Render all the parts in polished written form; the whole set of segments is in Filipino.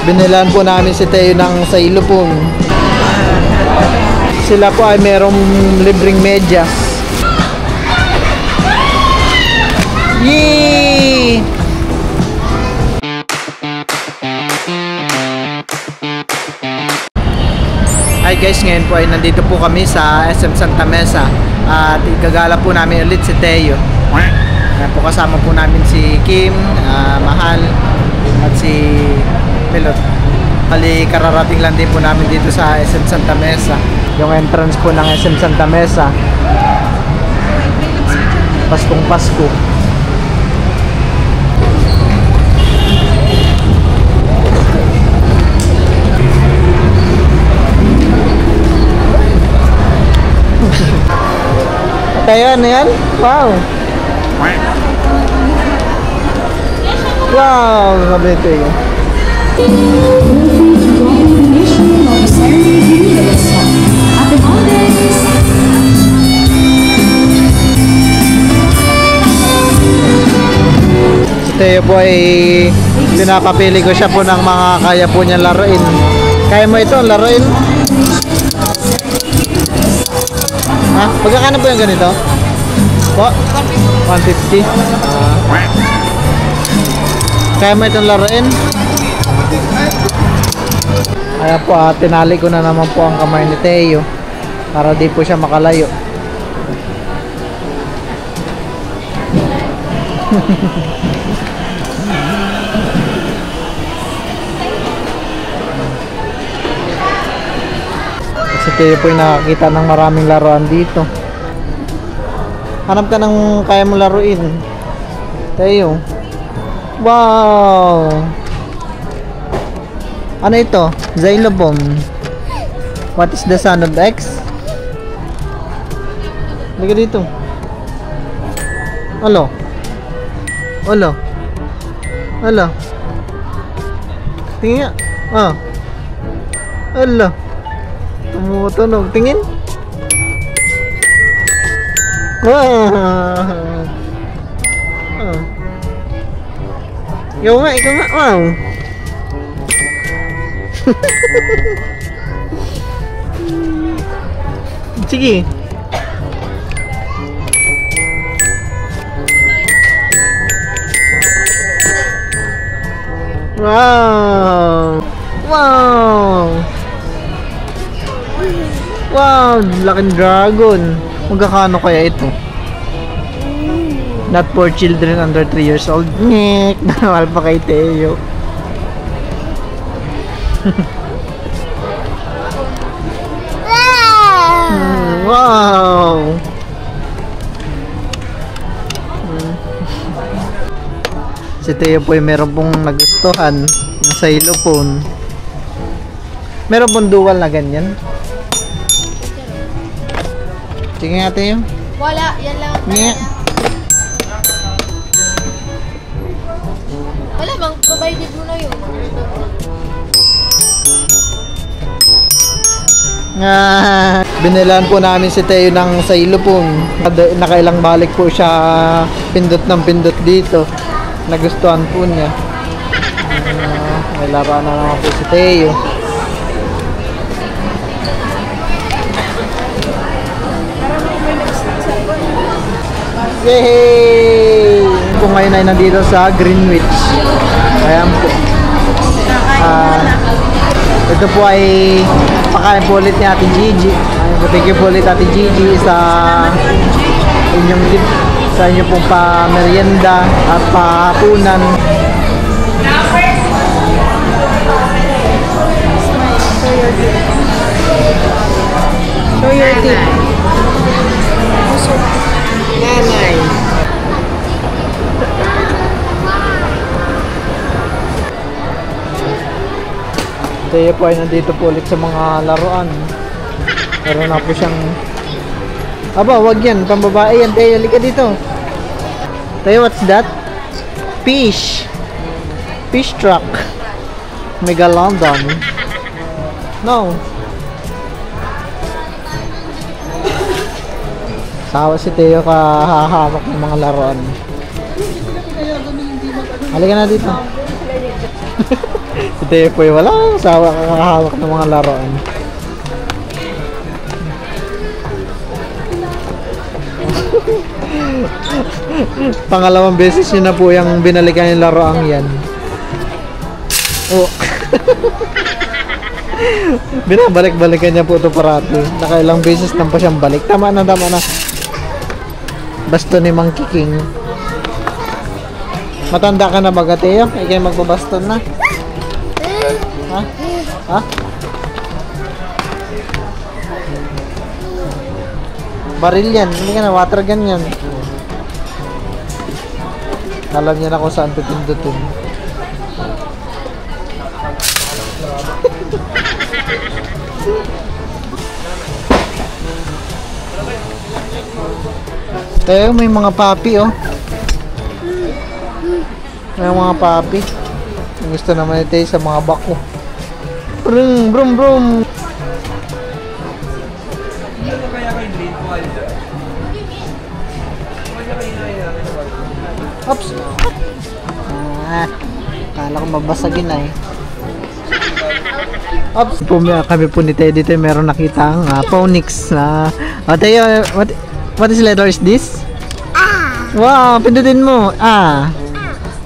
Binilan po namin si Teo ng Sailopon. Sila po ay merong libreng medyas. Yee! Hi guys, ngayon po ay nandito po kami sa SM Santa Mesa at igagala po namin ulit si Teo. Kaya po kasama po namin si Kim, Mahal at si Milot. Bali kararating lang din po namin dito sa SM Santa Mesa. Yung entrance po ng SM Santa Mesa. Paskong Pasko. Tayo, ano yan? Wow! Wow! Sabi ito yun. Si Teo po ay pinapapili ko siya po ng mga kaya po niyang laruin. Kaya mo ito, laruin? Ha? Magkakano po yung ganito? Po? 150? Kaya mo itong laruin? Kaya po, tinali ko na naman po ang kamay ni Teo para di po siya makalayo. Si Teo po yung nakakita ng maraming laruan dito. Hanap ka ng kaya mo laruin, Teo. Wow! Ano ito? Xylobomb. What is the son of X? Liga dito. Alo. Alo. Alo. Tingin nga. Ah. Alo. Tumutunog. Tingin. Wow. Ah. Ikaw nga, ikaw nga. Wow. Sige. Wow. Wow. Wow, laking dragon. Magkakano kaya ito? Not for children under 3 years old. Nek, nawal pa kay Teo. Wow. Si Teo po ay meron pong nagustuhan ng Sailopon. Meron pong dual na ganyan. Sige nga Teo. Wala, yan lang. Yeah. Wala bang provided mo na yun? Binilan po namin si Teo ng Sailopon. Nakailang balik po siya pindot ng pindot dito. Nagustuhan po niya. May laruan na naman po si Teo. Yay! Po ngayon ay nandito sa Greenwich. Ayan po. Ito po ay pakain po ulit ni Ate Gigi. Thank you po ulit Ate Gigi sa inyong tip, sa inyo pong pa-merienda at pa-hapunan. Show your tip. Nanay. Teo po ay nandito po ulit sa mga laruan. Meron na po siyang... Aba, wag yan. Pambabae yan. Teo, halika dito. Teo, what's that? Fish. Fish truck. Megalodon. No. Sawa si Teo kahahawak ng mga laruan. Halika na dito. Si Tepoy, wala sawa kakahawak ng mga laruan. Pangalawang beses yun na po yung binalikan yung laruan yan. Oh. Binabalik-balikan niya po ito parati. Nakailang beses nang pa siyang balik. Tama na, tama na. Baston ni Monkey King. Matanda ka na ba, Gateo? Ikay magbabaston na? Ha? Ha? Baril yan. Hindi ka na, water gun yan. Alam niya na kung saan pipindutin. Tayo, may mga papi, oh. May mga papi. Gusto naman ito sa mga bako. Brum, brum, brum. Oops. Kala ko mabasagin na eh. Oops. Kami po ni Teddy dito meron nakita ang phonics na Tayo, what is letter is this? Wow, pindutin mo.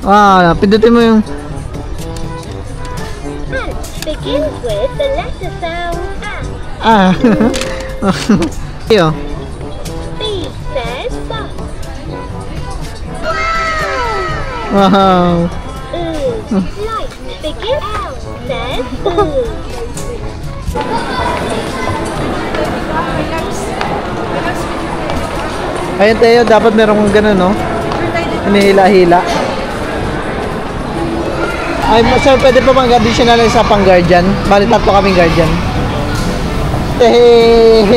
Wow, pindutin mo yung Begins with the letter sound Yo. B says bus. Wow. Light begins. L says Ayun tayo, dapat merong ganun, no? Hinihila-hila. Ay, sir, pwede pa bang additional sa pang-guardian? Bali, tatlo kaming guardian. Hey,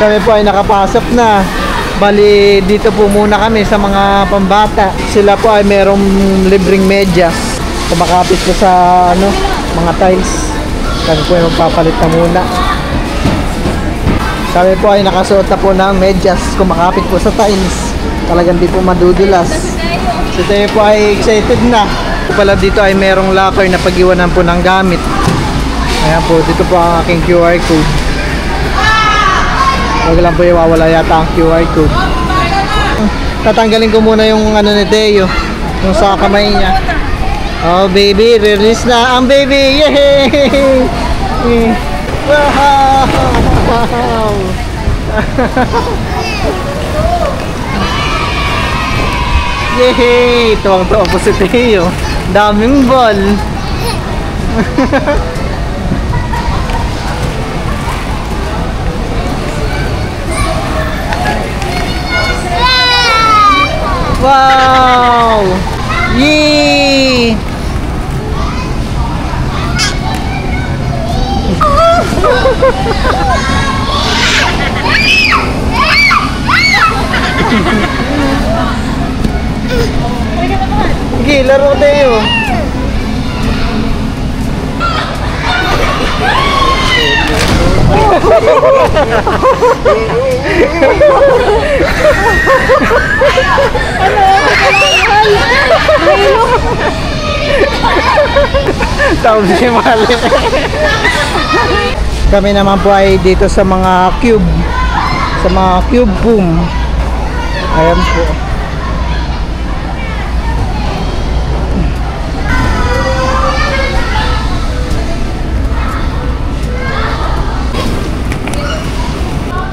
kami po ay nakapasok na. Bali, dito po muna kami sa mga pambata. Sila po ay merong libreng media. Kumakapit po sa, mga tiles. Kami po ay magpapalit na muna. Kami po ay nakasuot na po ng medyas, kumakapit po sa tiles. Talagang di po madudulas. So tayo po ay excited na. Pala dito ay merong locker na pag-iwanan po ng gamit. Ayan po, dito po ang aking QR code. Huwag lang po iwawala yata ang QR code. Tatanggalin ko muna yung ni Teo, yung sa kamay niya. Oh baby, release na ang baby! Yay! Wow! Yay! Tuwang-tuwa po si Teo. Daming ball. Wow! Yay! Sige, laro tayo. Tawag si Mali. Kami naman po ay dito sa mga cube. Sa mga cube boom. Ayan po.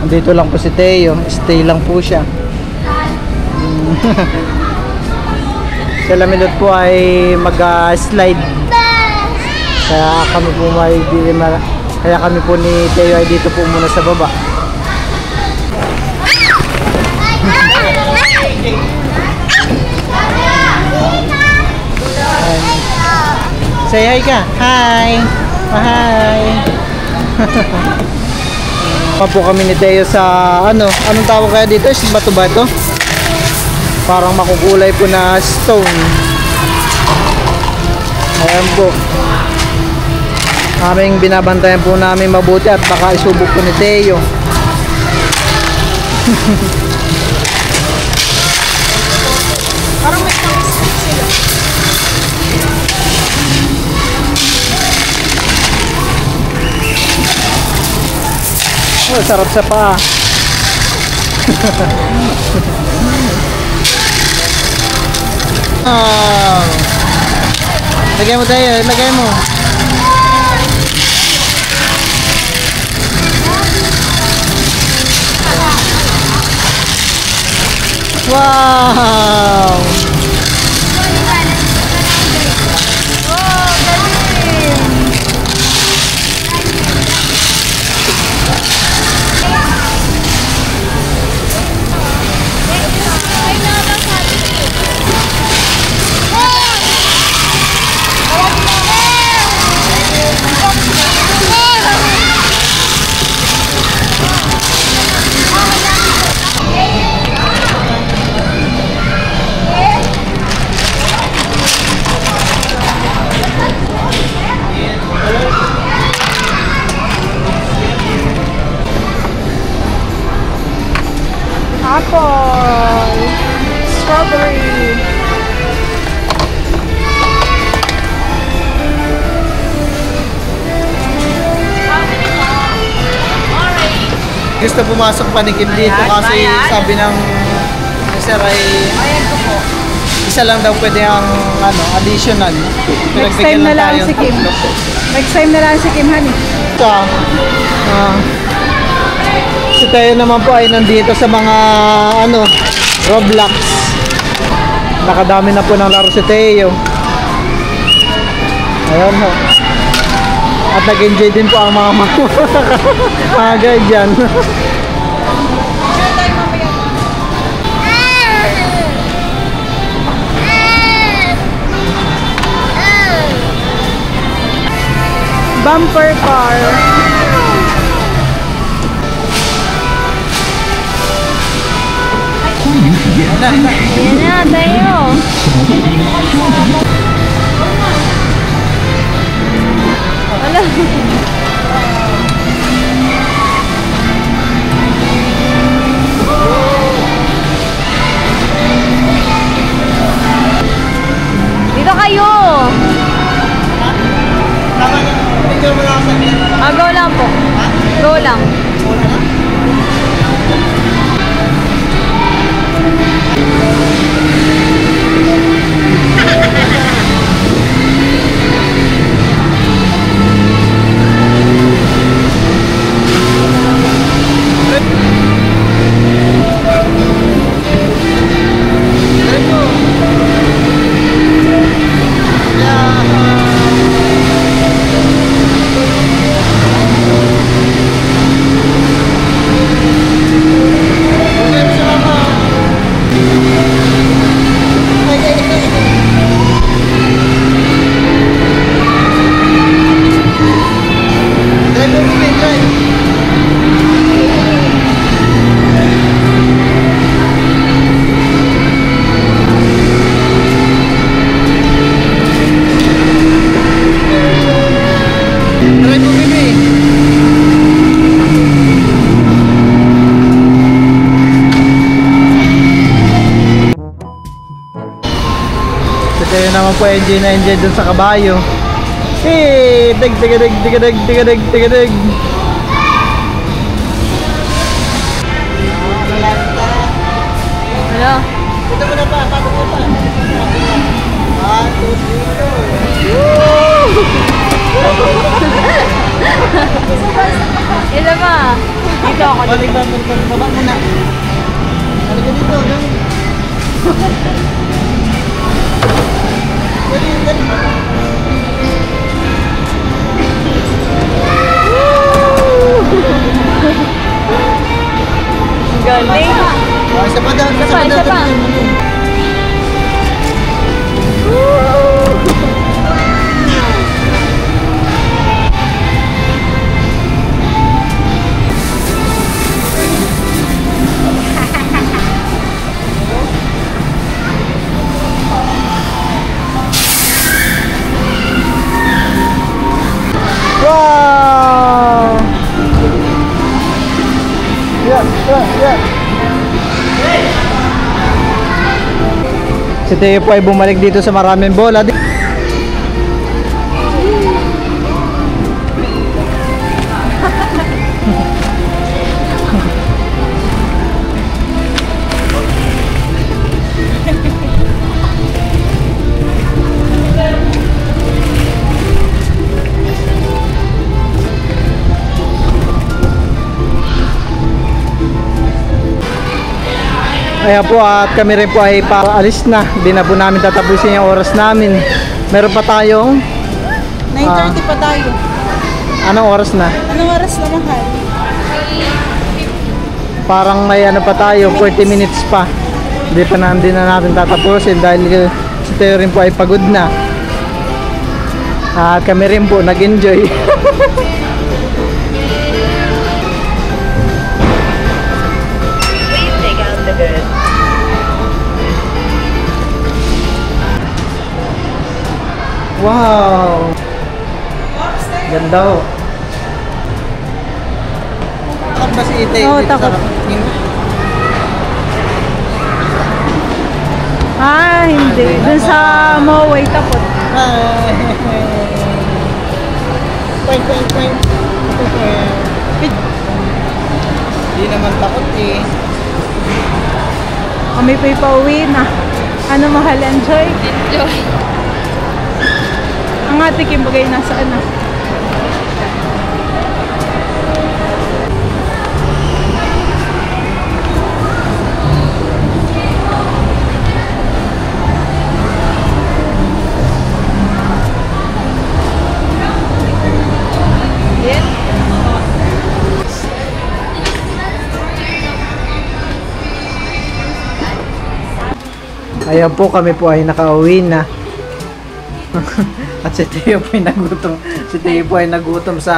Dito lang po si Teo, stay lang po siya. Sa Lamilot po ay mag-slide. Kaya kami po kaya kami po ni Teo ay dito po muna sa baba. Say hi ka. Hi. Hi. Po kami ni Teo sa anong tawag kaya dito? Bato ba ito? Parang makukulay po na stone. Ayan po. Aming binabantayan po namin mabuti at baka isubok po ni Teo. Parang may sila. Oh, sarap sa paa. Oh. Lagay mo tayo, lagay mo. Wow! Apple, strawberry. Gusto pumasok panikim dito kasi sabi ng sir ay isa lang daw pwede ang additional. Next time na lang si Kim. Next time na lang si Kim, honey. Ito si Teo naman po ay nandito sa mga Roblox. Nakadami na po ng laro si Teo. Ayan ho. At nag-enjoy din po ang mga mga guardian. Bumper car. Yan na, tayo. Wala. Dito kayo. Go lang po. Go lang. Kaya naman po enjoy na enjoy dun sa kabayo. Eh, dig. Hello. Ito mo na pa, paano mo pa? 1, 2, 3, Ito pa. Dito ako. balik, baba mo na. Balik ka dito, no? Galing. Isa pa daw, Isa pa. Wow! Yeah. Si Teo po ay bumalik dito sa maraming bola. Ayan po, at kami rin po ay paalis na. Di na po namin tatapusin yung oras namin. Meron pa tayong 9:30 pa tayo. anong oras na? Anong oras na mahal? Parang may ano pa tayo, 40 minutes pa. Hindi na natin tatapusin dahil si Teo rin po ay pagod na. At kami rin po nag-enjoy. Please take out the goods. Wow! Ganda ho. Takot ba si Ite? Oo, takot. Ah, hindi. Dun sa Moway takot. Poing, poing, poing. Hindi naman takot eh. Kami pa'y pauwi na. Ano mahal? Enjoy? Enjoy. Ang ate Kim bagay nasaan na? Ayan po, kami po ay nakauwi na. At si Teo po ay nagutom. Si Teo po ay nagutom sa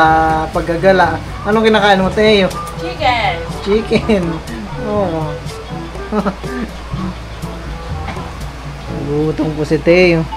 paggagala. Anong kinakain mo, Teo? Chicken. Chicken. Oo. Nagutom po si Teo.